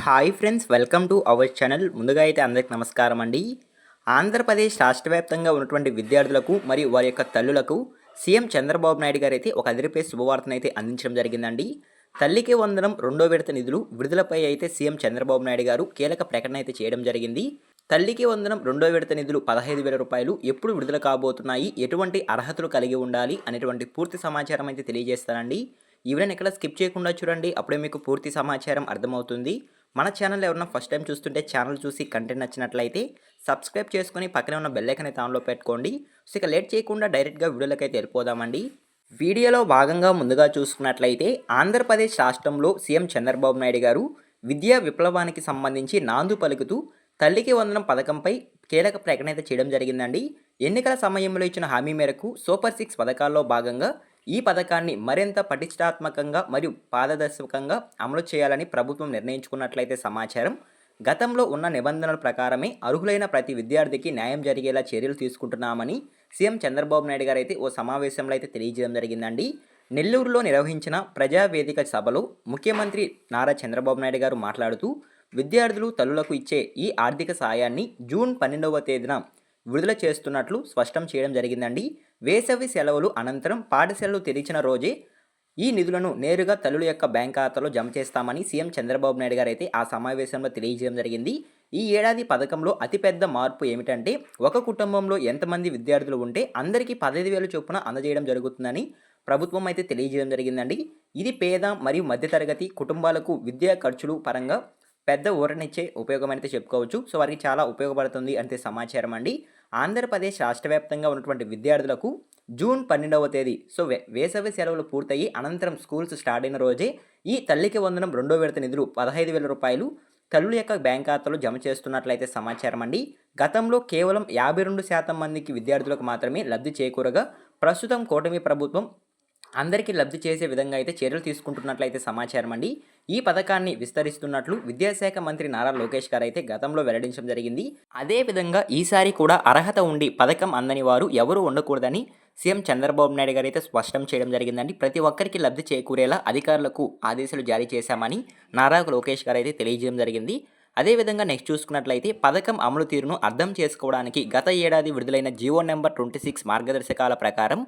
Hi friends, welcome to our channel. ముందుగా అయితే అందరికి నమస్కారం అండి. ఆంధ్రప్రదేశ్ రాష్ట్ర వ్యాప్తంగా ఉన్నటువంటి విద్యార్థులకు మరియు వారి యొక్క తల్లులకు సీఎం చంద్రబాబు నాయుడు గారు అయితే ఒక అదిరిపే శుభవార్తను అయితే అందించడం జరిగిందండి. తల్లికి వందనం రెండో విడత నిధులు విడుదలపై అయితే సీఎం చంద్రబాబు నాయుడు గారు కీలక ప్రకటన అయితే చేయడం జరిగింది. తల్లికి వందనం రెండో విడత నిధులు 15,000 రూపాయలు ఎప్పుడు విడుదల కాబోతున్నాయి, ఎటువంటి అర్హతలు కలిగి ఉండాలి అనేటువంటి పూర్తి సమాచారం అయితే తెలియజేస్తానండి. ఈవెన్ ఇక్కడ స్కిప్ చేయకుండా చూడండి, అప్పుడే మీకు పూర్తి సమాచారం అర్థమవుతుంది. మన ఛానల్ ఎవరైనా ఫస్ట్ టైం చూస్తుంటే ఛానల్ చూసి కంటెంట్ నచ్చినట్లయితే సబ్స్క్రైబ్ చేసుకుని పక్కనే ఉన్న బెల్ ఐకాన్ అయితే ఆన్లో పెట్టుకోండి. సో ఇక లేట్ చేయకుండా డైరెక్ట్గా వీడియోలోకి అయితే వెళ్ళిపోదామండి. వీడియోలో భాగంగా ముందుగా చూసుకున్నట్లయితే ఆంధ్రప్రదేశ్ రాష్ట్రంలో సీఎం చంద్రబాబు నాయుడు గారు విద్యా విప్లవానికి సంబంధించి నాందు పలుకుతూ తల్లికి వందనం పథకంపై కీలక ప్రకటన అయితే చేయడం జరిగిందండి. ఎన్నికల సమయంలో ఇచ్చిన హామీ మేరకు సూపర్ 6 పథకాల్లో భాగంగా ఈ పథకాన్ని మరింత పటిష్టాత్మకంగా మరియు పారదర్శకంగా అమలు చేయాలని ప్రభుత్వం నిర్ణయించుకున్నట్లయితే సమాచారం. గతంలో ఉన్న నిబంధనల ప్రకారమే అర్హులైన ప్రతి విద్యార్థికి న్యాయం జరిగేలా చర్యలు తీసుకుంటున్నామని సీఎం చంద్రబాబు నాయుడు గారు అయితే ఓ సమావేశంలో అయితే తెలియజేయడం జరిగిందండి. నెల్లూరులో నిర్వహించిన ప్రజావేదిక సభలో ముఖ్యమంత్రి నారా చంద్రబాబు నాయుడు గారు మాట్లాడుతూ విద్యార్థులు తల్లులకు ఇచ్చే ఈ ఆర్థిక సాయాన్ని జూన్ 12వ తేదీన విడుదల చేస్తున్నట్లు స్పష్టం చేయడం జరిగిందండి. వేసవి సెలవులు అనంతరం పాఠశాలలు తెరిచిన రోజే ఈ నిధులను నేరుగా తల్లుల యొక్క బ్యాంక్ ఖాతాలో జమ చేస్తామని సీఎం చంద్రబాబు నాయుడు గారు అయితే ఆ సమావేశంలో తెలియజేయడం జరిగింది. ఈ ఏడాది పథకంలో అతిపెద్ద మార్పు ఏమిటంటే ఒక కుటుంబంలో ఎంతమంది విద్యార్థులు ఉంటే అందరికీ 15,000 చొప్పున అందజేయడం జరుగుతుందని ప్రభుత్వం అయితే తెలియజేయడం జరిగిందండి. ఇది పేద మరియు మధ్యతరగతి కుటుంబాలకు విద్యా ఖర్చులు పరంగా పెద్ద ఊరనిచ్చే ఉపయోగం అయితే చెప్పుకోవచ్చు. సో వారికి చాలా ఉపయోగపడుతుంది అంటే సమాచారం అండి. ఆంధ్రప్రదేశ్ రాష్ట్ర వ్యాప్తంగా ఉన్నటువంటి విద్యార్థులకు జూన్ 12వ తేదీ సో వేసవి సెలవులు పూర్తయి అనంతరం స్కూల్స్ స్టార్ట్ అయిన రోజే ఈ తల్లికి వందనం రెండో విడత నిధులు 15,000 రూపాయలు తల్లుల యొక్క బ్యాంక్ ఖాతాలో జమ చేస్తున్నట్లయితే సమాచారం అండి. గతంలో కేవలం 52% మందికి విద్యార్థులకు మాత్రమే లబ్ధి చేకూరగా ప్రస్తుతం కూటమి ప్రభుత్వం అందరికీ లబ్ధి చేసే విధంగా అయితే చర్యలు తీసుకుంటున్నట్లయితే సమాచారం అండి. ఈ పథకాన్ని విస్తరిస్తున్నట్లు విద్యాశాఖ మంత్రి నారా లోకేష్ గారు అయితే గతంలో వెల్లడించడం జరిగింది. అదేవిధంగా ఈసారి కూడా అర్హత ఉండి పథకం అందని వారు ఎవరూ ఉండకూడదని సీఎం చంద్రబాబు నాయుడు గారు అయితే స్పష్టం చేయడం జరిగిందండి. ప్రతి ఒక్కరికి లబ్ధి చేకూరేలా అధికారులకు ఆదేశాలు జారీ చేశామని నారా లోకేష్ గారు అయితే తెలియజేయడం జరిగింది. అదేవిధంగా నెక్స్ట్ చూసుకున్నట్లయితే పథకం అమలు తీరును అర్థం చేసుకోవడానికి గత ఏడాది విడుదలైన జీవో నెంబర్ 26 మార్గదర్శకాల ప్రకారం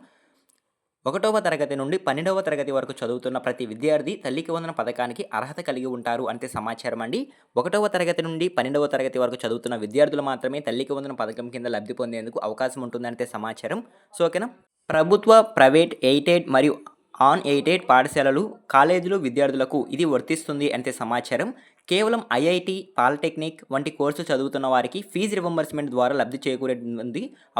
1వ తరగతి నుండి 12వ తరగతి వరకు చదువుతున్న ప్రతి విద్యార్థి తల్లికి వందనం పథకానికి అర్హత కలిగి ఉంటారు అంటే సమాచారం అండి. 1వ తరగతి నుండి 12వ తరగతి వరకు చదువుతున్న విద్యార్థులు మాత్రమే తల్లికి వందనం పథకం కింద లబ్ధి పొందేందుకు అవకాశం ఉంటుందంటే సమాచారం. సో ఓకేనా. ప్రభుత్వ, ప్రైవేట్, ఎయిడెడ్ మరియు ఆన్ ఎయిడెడ్ పాఠశాలలు, కాలేజీలు విద్యార్థులకు ఇది వర్తిస్తుంది అంటే సమాచారం. కేవలం ఐఐటి, పాలిటెక్నిక్ వంటి కోర్సు చదువుతున్న వారికి ఫీజు రివంబర్స్మెంట్ ద్వారా లబ్ధి చేకూరే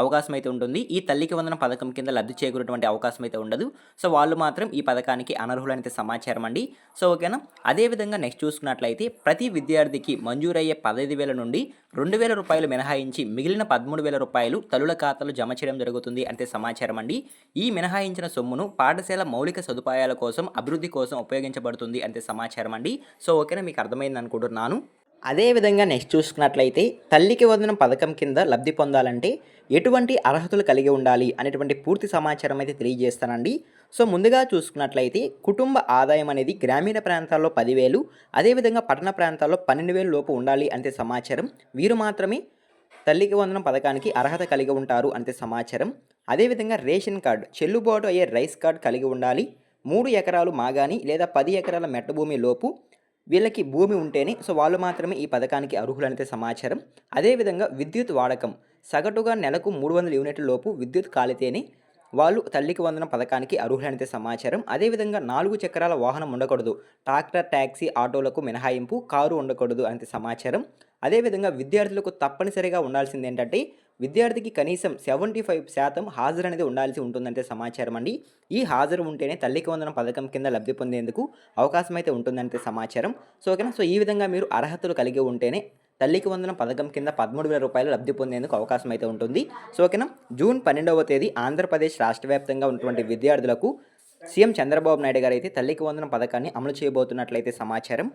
అవకాశం అయితే ఉంటుంది. ఈ తల్లికి వందనం పథకం కింద లబ్ధి చేకూరేటువంటి అవకాశం అయితే ఉండదు. సో వాళ్ళు మాత్రం ఈ పథకానికి అనర్హులైతే సమాచారం అండి. సో ఓకేనా. అదేవిధంగా నెక్స్ట్ చూసుకున్నట్లయితే ప్రతి విద్యార్థికి మంజూరయ్యే 15,000 నుండి 2,000 రూపాయలు మినహాయించి మిగిలిన 13,000 రూపాయలు తల్లుల ఖాతాలో జమ చేయడం జరుగుతుంది అంటే సమాచారం అండి. ఈ మినహాయించిన సొమ్మును పాఠశాల మౌలిక సదుపాయాల కోసం, అభివృద్ధి కోసం ఉపయోగించబడుతుంది అంటే సమాచారం అండి. సో ఓకేనా, మీకు అర్థమైంది అనుకుంటున్నాను. అదేవిధంగా నెక్స్ట్ చూసుకున్నట్లయితే తల్లికి వందనం పథకం కింద లబ్ధి పొందాలంటే ఎటువంటి అర్హతలు కలిగి ఉండాలి అనేటువంటి పూర్తి సమాచారం అయితే తెలియజేస్తానండి. సో ముందుగా చూసుకున్నట్లయితే కుటుంబ ఆదాయం అనేది గ్రామీణ ప్రాంతాల్లో 10,000, అదేవిధంగా పట్టణ ప్రాంతాల్లో 12,000 లోపు ఉండాలి అంటే సమాచారం. వీరు మాత్రమే తల్లికి వందనం పథకానికి అర్హత కలిగి ఉంటారు అంటే సమాచారం. అదేవిధంగా రేషన్ కార్డు, చెల్లుబాటు అయ్యే రైస్ కార్డు కలిగి ఉండాలి. 3 ఎకరాలు మాగాని లేదా 10 ఎకరాల మెట్ట భూమి లోపు వీళ్ళకి భూమి ఉంటేనే సో వాళ్ళు మాత్రమే ఈ పథకానికి అర్హులైతే సమాచారం. అదేవిధంగా విద్యుత్ వాడకం సగటుగా నెలకు 300 యూనిట్ల లోపు విద్యుత్ కాలితేనే వాళ్ళు తల్లికి వందనం పథకానికి అర్హులైతే సమాచారం. అదేవిధంగా 4 చక్రాల వాహనం ఉండకూడదు. ట్రాక్టర్, ట్యాక్సీ, ఆటోలకు మినహాయింపు, కారు ఉండకూడదు అంటే సమాచారం. అదేవిధంగా విద్యార్థులకు తప్పనిసరిగా ఉండాల్సింది ఏంటంటే విద్యార్థికి కనీసం 75% హాజరు అనేది ఉండాల్సి ఉంటుందంటే సమాచారం అండి. ఈ హాజరు ఉంటేనే తల్లికి వందనం పథకం కింద లబ్ధి పొందేందుకు అవకాశం అయితే ఉంటుందంటే సమాచారం. సో ఓకేనా. సో ఈ విధంగా మీరు అర్హతలు కలిగి ఉంటేనే తల్లికి వందనం పథకం కింద 13,000 రూపాయలు లబ్ధి పొందేందుకు అవకాశం అయితే ఉంటుంది. సో ఓకేనా. జూన్ 12వ తేదీ ఆంధ్రప్రదేశ్ రాష్ట్ర వ్యాప్తంగా ఉన్నటువంటి విద్యార్థులకు సీఎం చంద్రబాబు నాయుడు గారు అయితే తల్లికి వందనం పథకాన్ని అమలు చేయబోతున్నట్లయితే సమాచారం.